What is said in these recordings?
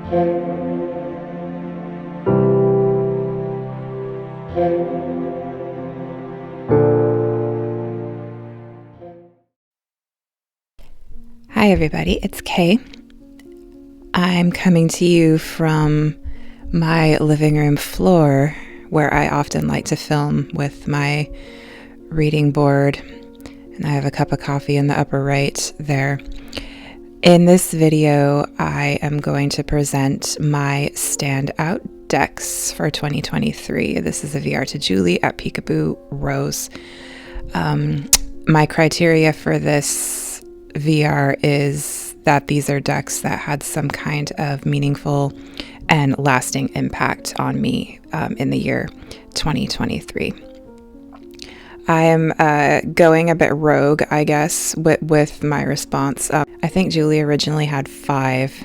Hi everybody, it's Kay. I'm coming to you from my living room floor where I often like to film with my reading board, and I have a cup of coffee in the upper right there. In this video, I am going to present my Standout decks for 2023. This is a VR to Juli at Peekaboo Rose. My criteria for this VR is that these are decks that had some kind of meaningful and lasting impact on me in the year 2023. I am going a bit rogue, I guess, with my response. I think Juli originally had 5,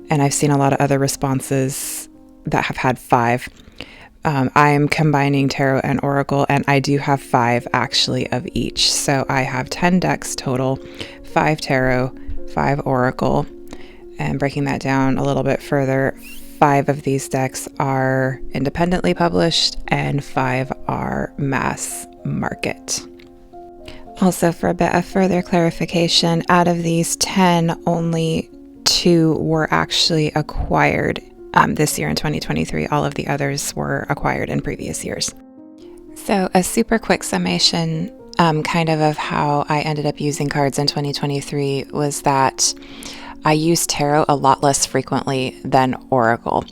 and I've seen a lot of other responses that have had 5. I am combining tarot and oracle, and I do have 5 actually of each. So I have 10 decks total, 5 tarot, 5 oracle, and breaking that down a little bit further, 5 of these decks are independently published and 5 are mass market. Also, for a bit of further clarification, out of these 10, only 2 were actually acquired this year in 2023. All of the others were acquired in previous years. So a super quick summation kind of how I ended up using cards in 2023 was that I used tarot a lot less frequently than oracle.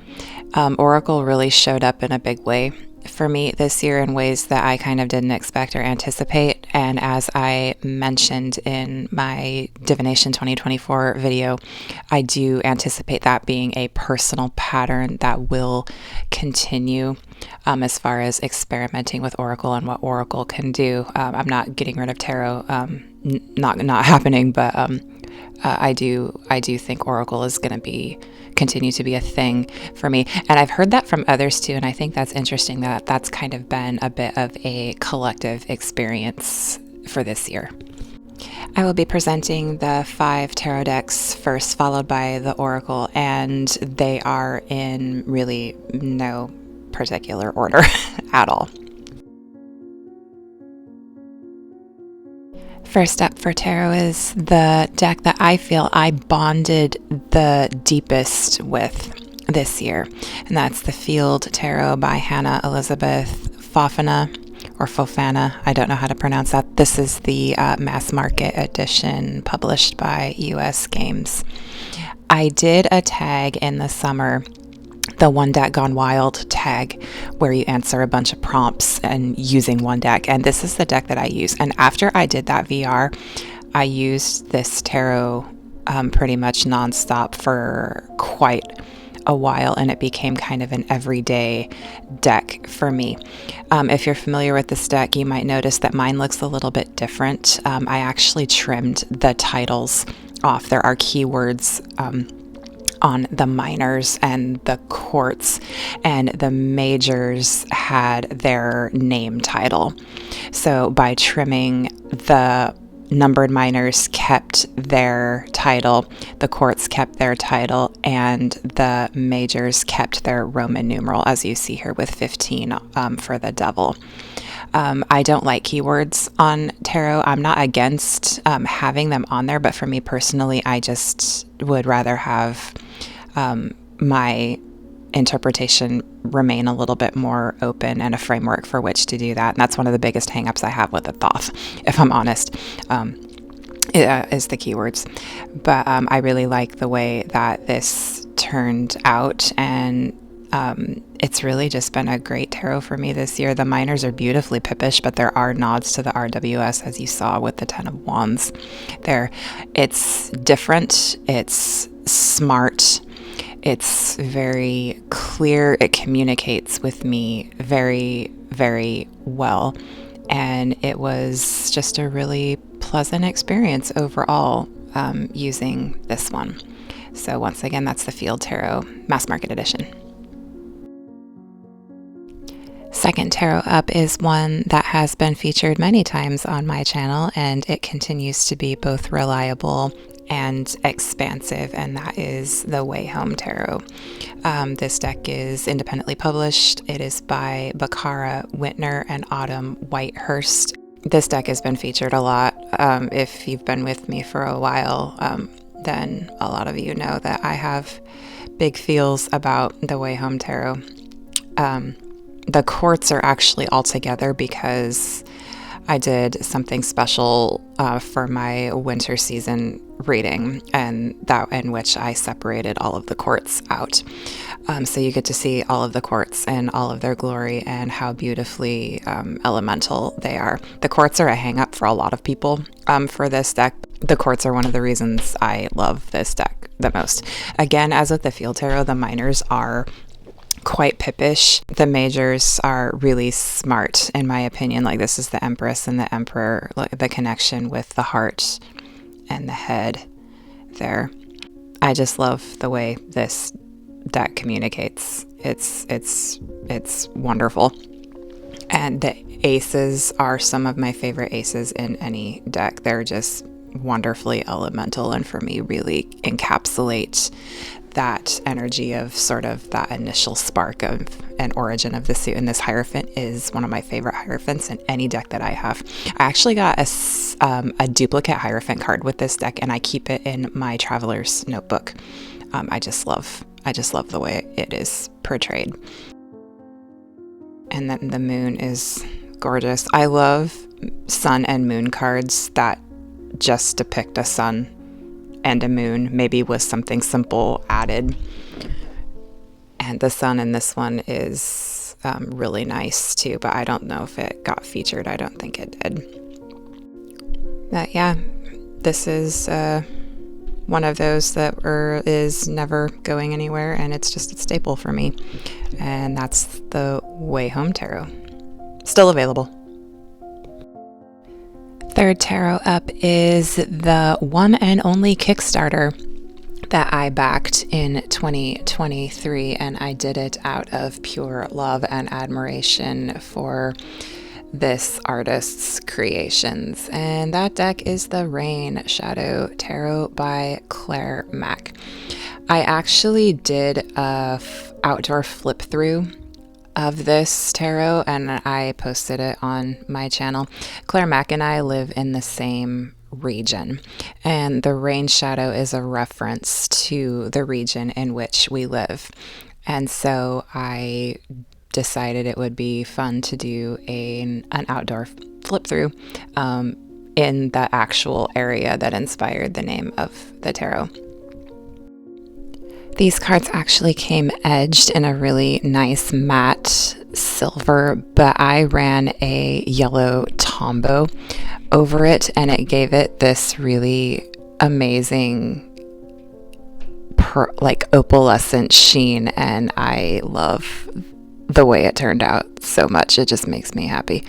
Oracle really showed up in a big way for me this year in ways that I kind of didn't expect or anticipate. And as I mentioned in my Divination 2024 video, I do anticipate that being a personal pattern that will continue as far as experimenting with oracle and what oracle can do. I'm not getting rid of tarot, not happening, but I do think oracle is going to continue to be a thing for me. And I've heard that from others too, and I think that's interesting that that's kind of been a bit of a collective experience for this year. I will be presenting the 5 tarot decks first, followed by the oracle, and they are in really no particular order at all. First up for tarot is the deck that I feel I bonded the deepest with this year, and that's the Field Tarot by Hannah Elizabeth Fofana, or Fofana. I don't know how to pronounce that. This is the mass market edition published by US Games. I did a tag in the summer, the One Deck Gone Wild tag, where you answer a bunch of prompts and using one deck, and this is the deck that I use. And after I did that VR, I used this tarot pretty much nonstop for quite a while, and it became kind of an everyday deck for me. If you're familiar with this deck, you might notice that mine looks a little bit different. I actually trimmed the titles off. There are keywords on the minors and the courts, and the majors had their name title. So by trimming, the numbered minors kept their title, the courts kept their title, and the majors kept their Roman numeral, as you see here with 15 for the devil. I don't like keywords on tarot. I'm not against having them on there, but for me personally, I just would rather have my interpretation remain a little bit more open and a framework for which to do that. And that's one of the biggest hangups I have with the Thoth, if I'm honest, is the keywords. But I really like the way that this turned out, and it's really just been a great tarot for me this year. The minors are beautifully pippish, but there are nods to the RWS, as you saw with the 10 of Wands there. It's different, it's smart, it's very clear, it communicates with me very, very well, and it was just a really pleasant experience overall using this one. So once again, that's the Field Tarot Mass Market Edition. Second tarot up is one that has been featured many times on my channel, and it continues to be both reliable and expansive, and that is the Way Home Tarot. This deck is independently published. It is by Bakara Whitner and Autumn Whitehurst. This deck has been featured a lot. If you've been with me for a while, then a lot of you know that I have big feels about the Way Home Tarot. The quartz are actually all together because I did something special for my winter season reading, and that in which I separated all of the quartz out. So you get to see all of the quartz and all of their glory and how beautifully elemental they are. The quartz are a hang-up for a lot of people for this deck. The quartz are one of the reasons I love this deck the most. Again, as with the Field Tarot, the minors are quite pippish. The majors are really smart, in my opinion. Like, this is the Empress and the Emperor, like the connection with the heart and the head there. I just love the way this deck communicates. It's wonderful. And the aces are some of my favorite aces in any deck. They're just wonderfully elemental, and for me really encapsulate that energy of sort of that initial spark of an origin of the suit. And this Hierophant is one of my favorite Hierophants in any deck that I have. I actually got a duplicate Hierophant card with this deck, and I keep it in my Traveler's Notebook. I just love the way it is portrayed. And then the moon is gorgeous. I love sun and moon cards that just depict a sun and a moon, maybe with something simple added. And the sun in this one is really nice too, but I don't know if it got featured. I don't think it did. But yeah, this is one of those that is never going anywhere, and it's just a staple for me. And that's the Way Home Tarot. Still available. Third tarot up is the one and only Kickstarter that I backed in 2023, and I did it out of pure love and admiration for this artist's creations. And that deck is the Rain Shadow Tarot by Claire Mack. I actually did a outdoor flip through of this tarot, and I posted it on my channel. Claire Mack and I live in the same region, and the rain shadow is a reference to the region in which we live. And so I decided it would be fun to do an outdoor flip through in the actual area that inspired the name of the tarot. These cards actually came edged in a really nice matte silver, but I ran a yellow Tombow over it, and it gave it this really amazing opalescent sheen, and I love the way it turned out so much. It just makes me happy.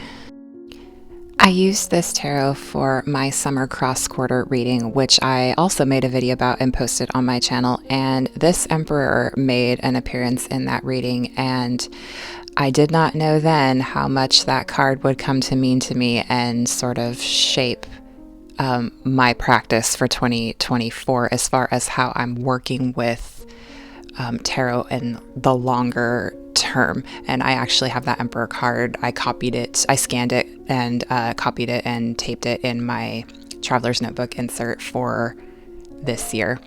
I used this tarot for my summer cross quarter reading, which I also made a video about and posted on my channel, and this Emperor made an appearance in that reading, and I did not know then how much that card would come to mean to me and sort of shape my practice for 2024 as far as how I'm working with tarot in the longer term. And I actually have that Emperor card. I scanned it and copied it and taped it in my Traveler's Notebook insert for this year.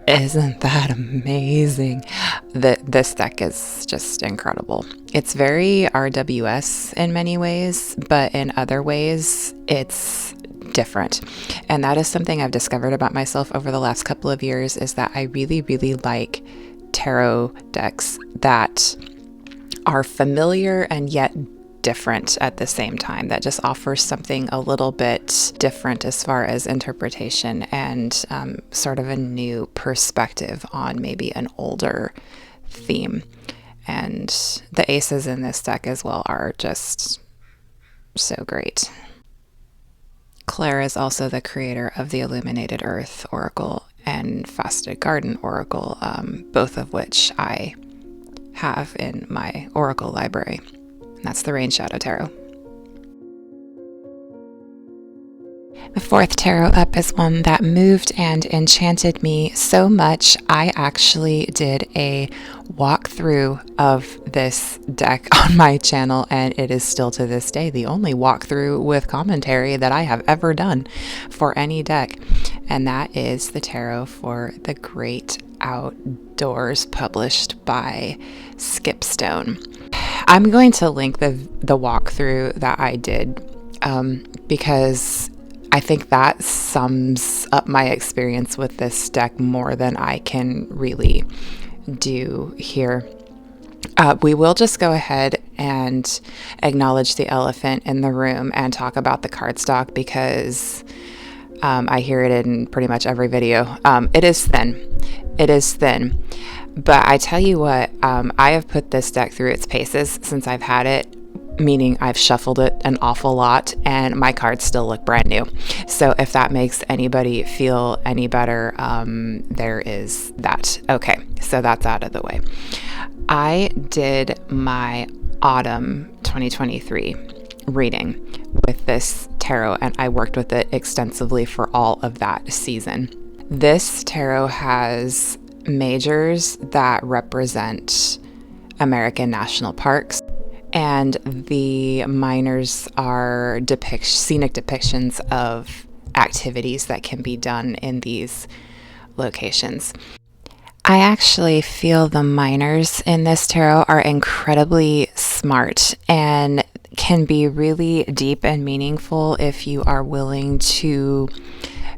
Isn't that amazing? This deck is just incredible. It's very RWS in many ways, but in other ways, it's different. And that is something I've discovered about myself over the last couple of years, is that I really, really like tarot decks that are familiar and yet different at the same time, that just offers something a little bit different as far as interpretation and sort of a new perspective on maybe an older theme. And the aces in this deck as well are just so great. Claire is also the creator of the Illuminated Earth Oracle and Faceted Garden Oracle, both of which I have in my Oracle library. And that's the Rain Shadow Tarot. The fourth tarot up is one that moved and enchanted me so much. I actually did a walkthrough of this deck on my channel, and it is still to this day the only walkthrough with commentary that I have ever done for any deck. And that is the tarot for the Great Outdoors, published by Skipstone. I'm going to link the walkthrough that I did because I think that sums up my experience with this deck more than I can really do here. We will just go ahead and acknowledge the elephant in the room and talk about the cardstock because I hear it in pretty much every video. It is thin. It is thin. But I tell you what, I have put this deck through its paces since I've had it, meaning I've shuffled it an awful lot and my cards still look brand new. So if that makes anybody feel any better, there is that. Okay, so that's out of the way. I did my autumn 2023 reading with this tarot and I worked with it extensively for all of that season. This tarot has majors that represent American national parks, and the minors are scenic depictions of activities that can be done in these locations. I actually feel the minors in this tarot are incredibly smart and can be really deep and meaningful if you are willing to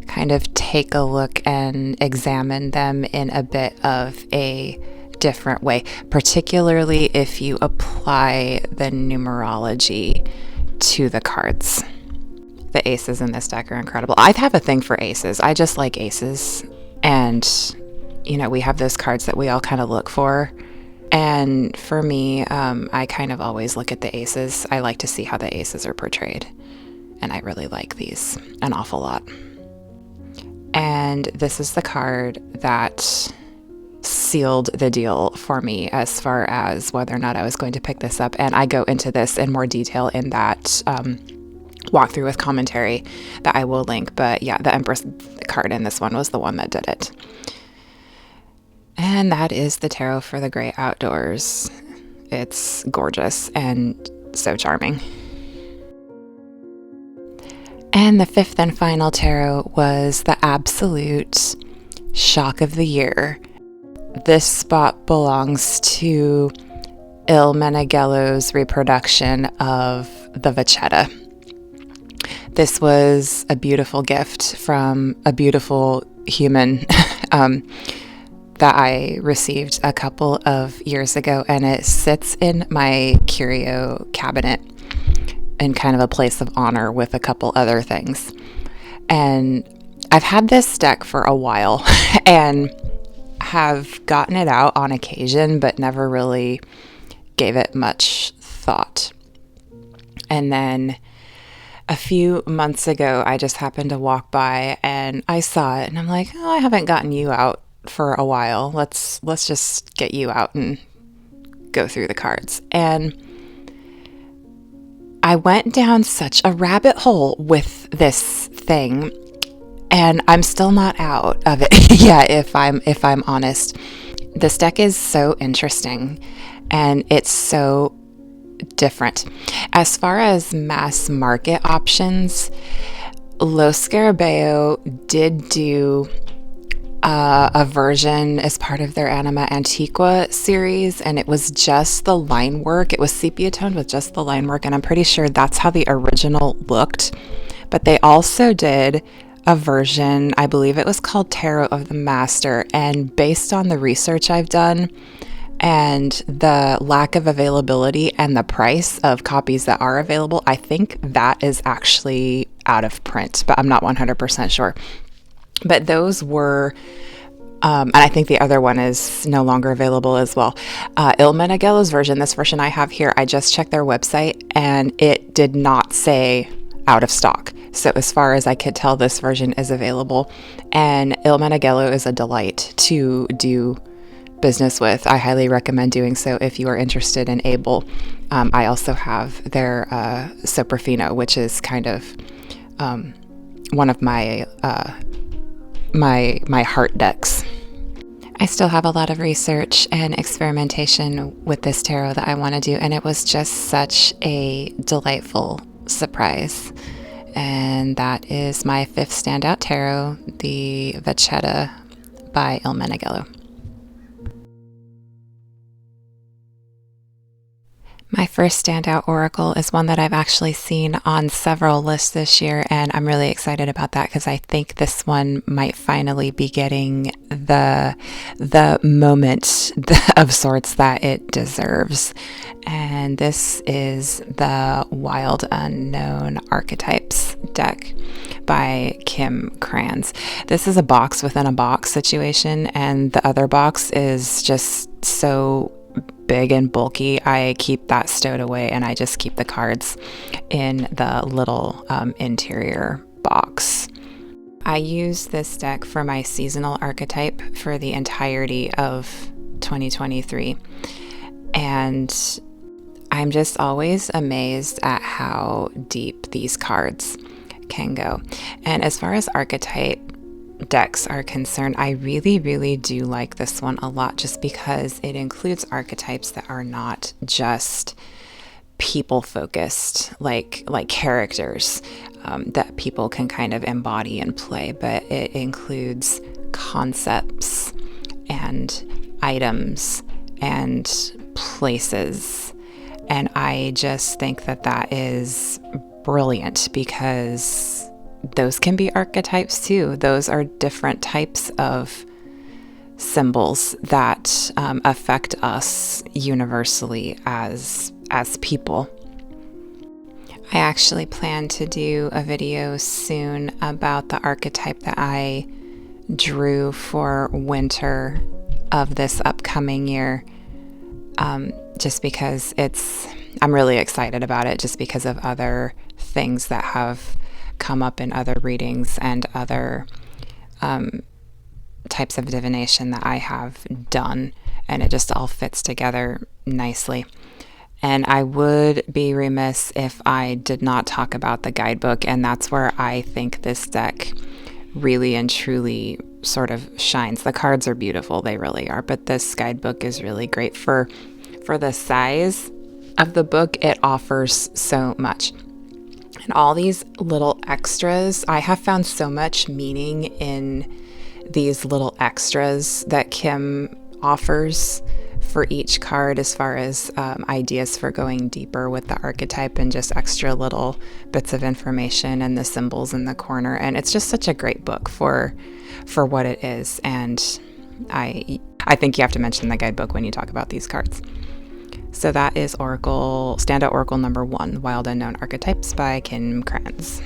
kind of take a look and examine them in a bit of a different way, particularly if you apply the numerology to the cards. The aces in this deck are incredible. I have a thing for aces. I just like aces. And, you know, we have those cards that we all kind of look for. And for me, I kind of always look at the aces. I like to see how the aces are portrayed. And I really like these an awful lot. And this is the card that sealed the deal for me as far as whether or not I was going to pick this up. And I go into this in more detail in that walkthrough with commentary that I will link. But yeah, the Empress card in this one was the one that did it. And that is the tarot for the Great Outdoors. It's gorgeous and so charming. And the fifth and final tarot was the absolute shock of the year. This spot belongs to Il Meneghello's reproduction of the Vachetta. This was a beautiful gift from a beautiful human that I received a couple of years ago, and it sits in my curio cabinet in kind of a place of honor with a couple other things. And I've had this deck for a while and have gotten it out on occasion, but never really gave it much thought. And then a few months ago, I just happened to walk by and I saw it and I'm like, oh, I haven't gotten you out for a while. Let's just get you out and go through the cards. And I went down such a rabbit hole with this thing, and I'm still not out of it. Yeah, if I'm honest. This deck is so interesting and it's so different. As far as mass market options, Lo Scarabeo did do a version as part of their Anima Antiqua series, and it was just the line work. It was sepia toned with just the line work, and I'm pretty sure that's how the original looked. But they also did a version, I believe it was called Tarot of the Master, and based on the research I've done and the lack of availability and the price of copies that are available, I think that is actually out of print, but I'm not 100% sure. But those were, and I think the other one is no longer available as well. Il Meneghello's version, this version I have here, I just checked their website and it did not say out of stock. So as far as I could tell, this version is available. And Il Meneghello is a delight to do business with. I highly recommend doing so if you are interested and able. I also have their Soprafino, which is kind of one of my my heart decks. I still have a lot of research and experimentation with this tarot that I want to do, and it was just such a delightful surprise. And that is my 5th Standout Tarot, the Vachetta by Il Meneghello. My first standout oracle is one that I've actually seen on several lists this year, and I'm really excited about that because I think this one might finally be getting the moment of sorts that it deserves. And this is the Wild Unknown Archetypes deck by Kim Kranz. This is a box within a box situation, and the other box is just so big and bulky. I keep that stowed away, and I just keep the cards in the little interior box. I use this deck for my seasonal archetype for the entirety of 2023, and I'm just always amazed at how deep these cards can go. And as far as archetype decks are concerned, I really do like this one a lot, just because it includes archetypes that are not just people focused, like characters that people can kind of embody and play, but it includes concepts and items and places. And I just think that that is brilliant, because those can be archetypes too. Those are different types of symbols that affect us universally as people. I actually plan to do a video soon about the archetype that I drew for winter of this upcoming year, just because I'm really excited about it, just because of other things that have come up in other readings and other types of divination that I have done, and it just all fits together nicely. And I would be remiss if I did not talk about the guidebook, and that's where I think this deck really and truly sort of shines. The cards are beautiful, they really are, but this guidebook is really great for the size of the book. It offers so much. And all these little extras, I have found so much meaning in these little extras that Kim offers for each card, as far as ideas for going deeper with the archetype, and just extra little bits of information and the symbols in the corner. And it's just such a great book for what it is. And I think you have to mention the guidebook when you talk about these cards. So that is Standout Oracle number 1, Wild Unknown Archetypes by Kim Kranz.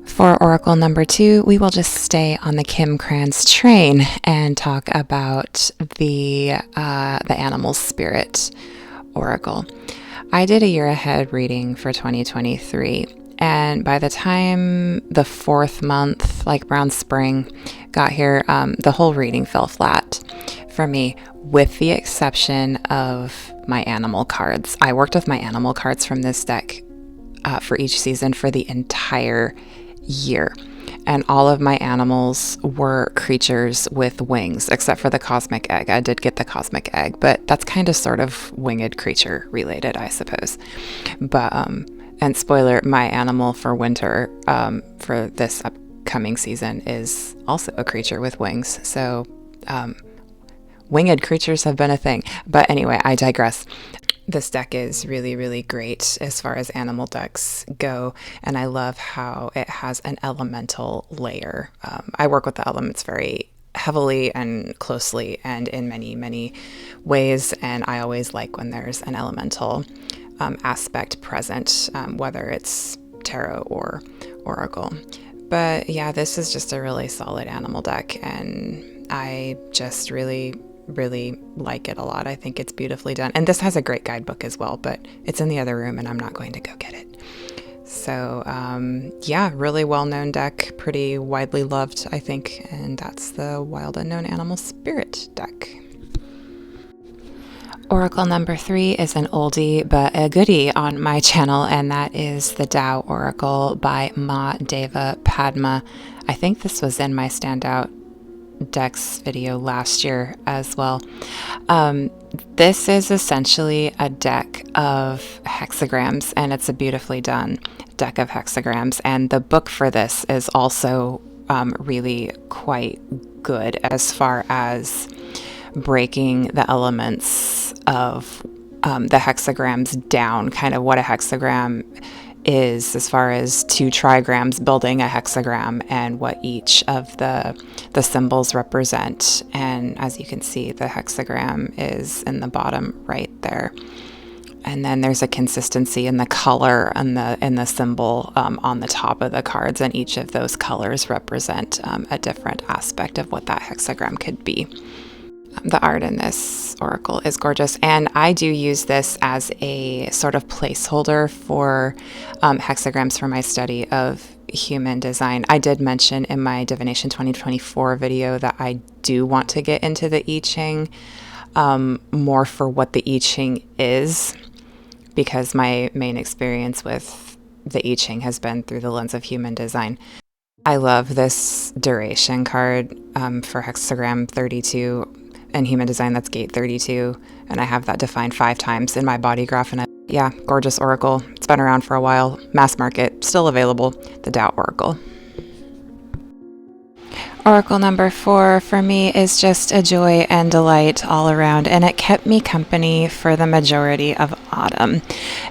For Oracle number 2, we will just stay on the Kim Kranz train and talk about the Animal Spirit Oracle. I did a year ahead reading for 2023, and by the time the 4th month, like around spring, got here, the whole reading fell flat for me, with the exception of my animal cards. I worked with my animal cards from this deck for each season for the entire year, and all of my animals were creatures with wings, except for the cosmic egg. I did get the cosmic egg, but that's kind of sort of winged creature related, I suppose. But and spoiler, my animal for winter for this upcoming season is also a creature with wings. So winged creatures have been a thing. But anyway, I digress. This deck is really great as far as animal decks go, and I love how it has an elemental layer. I work with the elements very heavily and closely and in many ways, and I always like when there's an elemental aspect present, whether it's tarot or oracle. But yeah, this is just a really solid animal deck, and I just really like it a lot. I think it's beautifully done. And this has a great guidebook as well, but it's in the other room and I'm not going to go get it. So yeah, really well-known deck, pretty widely loved, I think, and that's the Wild Unknown Animal Spirit deck. Oracle number 3 is an oldie but a goodie on my channel, and that is the Tao Oracle by Ma Deva Padma. I think this was in my Standout decks video last year as well. This is essentially a deck of hexagrams, and it's a beautifully done deck of hexagrams. And the book for this is also really quite good as far as breaking the elements of the hexagrams down, kind of what a hexagram is as far as 2 trigrams building a hexagram and what each of the symbols represent. And as you can see, the hexagram is in the bottom right there. And then there's a consistency in the color and the symbol on the top of the cards, and each of those colors represent a different aspect of what that hexagram could be. The art in this oracle is gorgeous, and I do use this as a sort of placeholder for hexagrams for my study of human design. I did mention in my Divination 2024 video that I do want to get into the I Ching more for what the I Ching is, because my main experience with the I Ching has been through the lens of human design. I love this duration card for hexagram 32. In human design, that's gate 32, and I have that defined 5 times in my body graph. And yeah, gorgeous oracle. It's been around for a while. Mass market, still available. The Tao Oracle. Oracle number 4 for me is just a joy and delight all around, and it kept me company for the majority of autumn.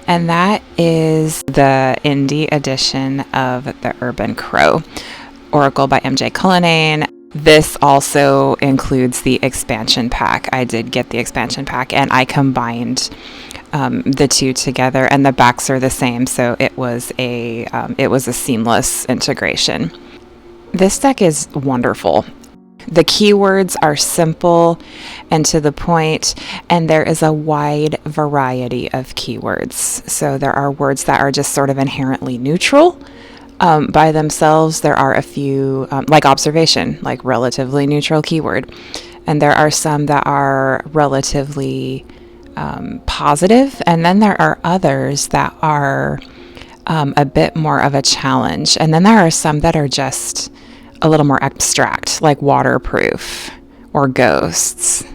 And that is the indie edition of the Urban Crow Oracle by MJ Cullinane. This also includes the expansion pack. I did get the expansion pack, and I combined the 2 together, and the backs are the same, so it was a seamless integration. This deck is wonderful. The keywords are simple and to the point, and there is a wide variety of keywords. So there are words that are just sort of inherently neutral. By themselves, there are a few, like observation, like relatively neutral keyword. And there are some that are relatively positive. And then there are others that are a bit more of a challenge. And then there are some that are just a little more abstract, like waterproof or ghosts.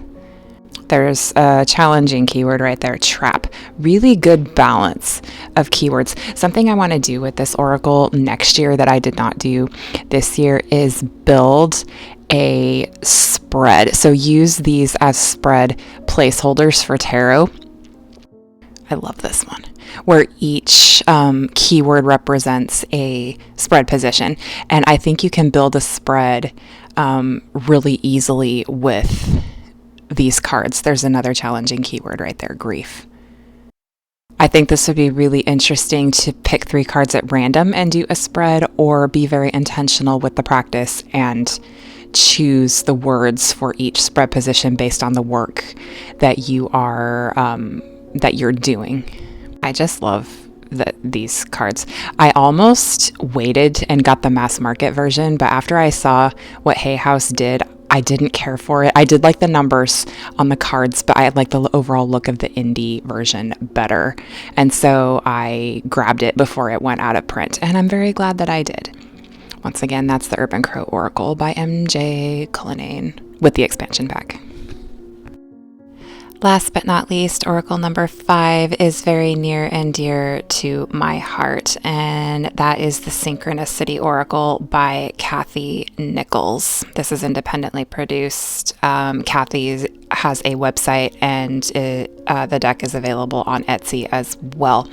There's a challenging keyword right there, trap. Really good balance of keywords. Something I want to do with this oracle next year that I did not do this year is build a spread. So use these as spread placeholders for tarot. I love this one, where each keyword represents a spread position. And I think you can build a spread really easily with these cards. There's another challenging keyword right there, grief. I think this would be really interesting to pick 3 cards at random and do a spread, or be very intentional with the practice and choose the words for each spread position based on the work that you're doing. I just love these cards. I almost waited and got the mass market version, but after I saw what Hay House did, I didn't care for it. I did like the numbers on the cards, but I like the overall look of the indie version better. And so I grabbed it before it went out of print, and I'm very glad that I did. Once again, that's the Urban Crow Oracle by MJ Cullinane with the expansion pack. Last but not least, Oracle number 5 is very near and dear to my heart, and that is the Synchronicity Oracle by Kathy Nichols. This is independently produced. Kathy has a website, and the deck is available on Etsy as well.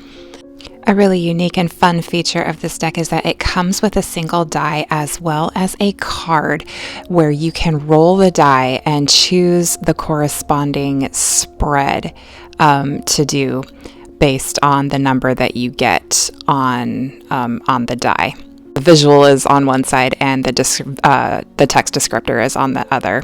A really unique and fun feature of this deck is that it comes with a single die as well as a card where you can roll the die and choose the corresponding spread to do based on the number that you get on the die. The visual is on one side and the text descriptor is on the other.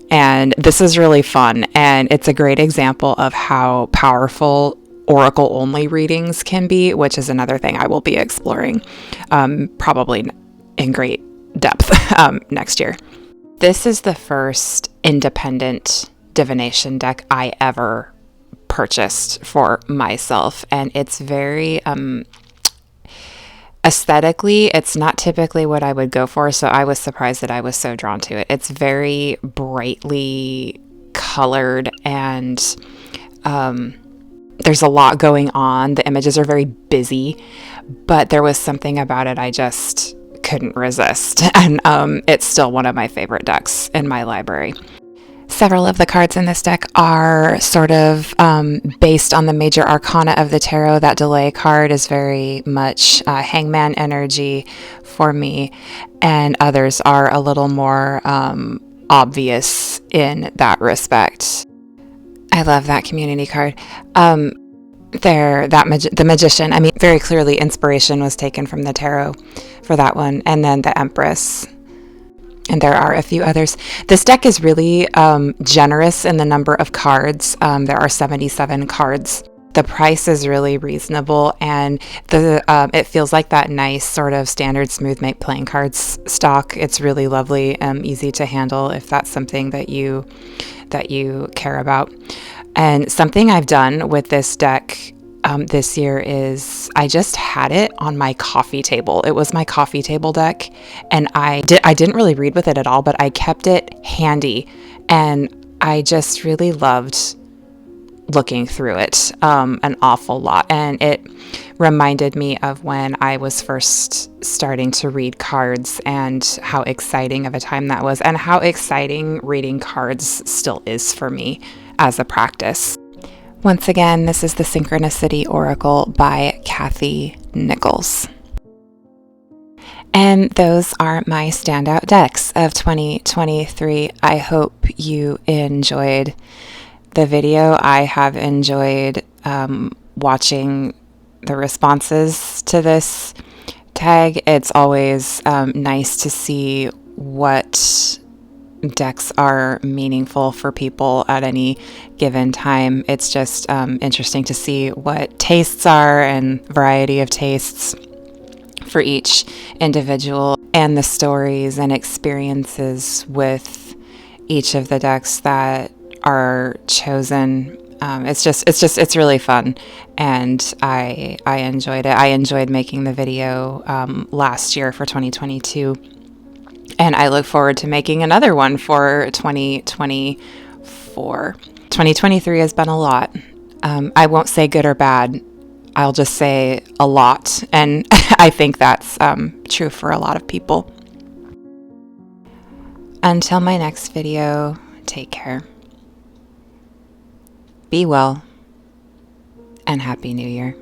And this is really fun, and it's a great example of how powerful oracle only readings can be, which is another thing I will be exploring probably in great depth next year. This is the first independent divination deck I ever purchased for myself, and it's very aesthetically, it's not typically what I would go for, so I was surprised that I was so drawn to it. It's very brightly colored, and there's a lot going on. The images are very busy, but there was something about it I just couldn't resist, and it's still one of my favorite decks in my library. Several of the cards in this deck are sort of based on the major arcana of the tarot. That delay card is very much hangman energy for me, and others are a little more obvious in that respect. I love that community card. The magician, I mean, very clearly inspiration was taken from the tarot for that one, and then the Empress. And there are a few others. This deck is really generous in the number of cards. There are 77 cards. The price is really reasonable, and it feels like that nice sort of standard smooth make playing cards stock. It's really lovely, easy to handle if that's something that you care about. And something I've done with this deck this year is I just had it on my coffee table. It was my coffee table deck, and I didn't really read with it at all, but I kept it handy, and I just really loved looking through it an awful lot. And it reminded me of when I was first starting to read cards and how exciting of a time that was, and how exciting reading cards still is for me as a practice. Once again, this is the Synchronicity Oracle by Kathy Nichols. And those are my standout decks of 2023. I hope you enjoyed the video. I have enjoyed watching the responses to this tag. It's always nice to see what decks are meaningful for people at any given time. It's just interesting to see what tastes are and variety of tastes for each individual, and the stories and experiences with each of the decks that are chosen. It's really fun, and I enjoyed it. I enjoyed making the video last year for 2022. And I look forward to making another one for 2024. 2023 has been a lot. I won't say good or bad. I'll just say a lot. And I think that's true for a lot of people. Until my next video, take care. Be well, and Happy New Year.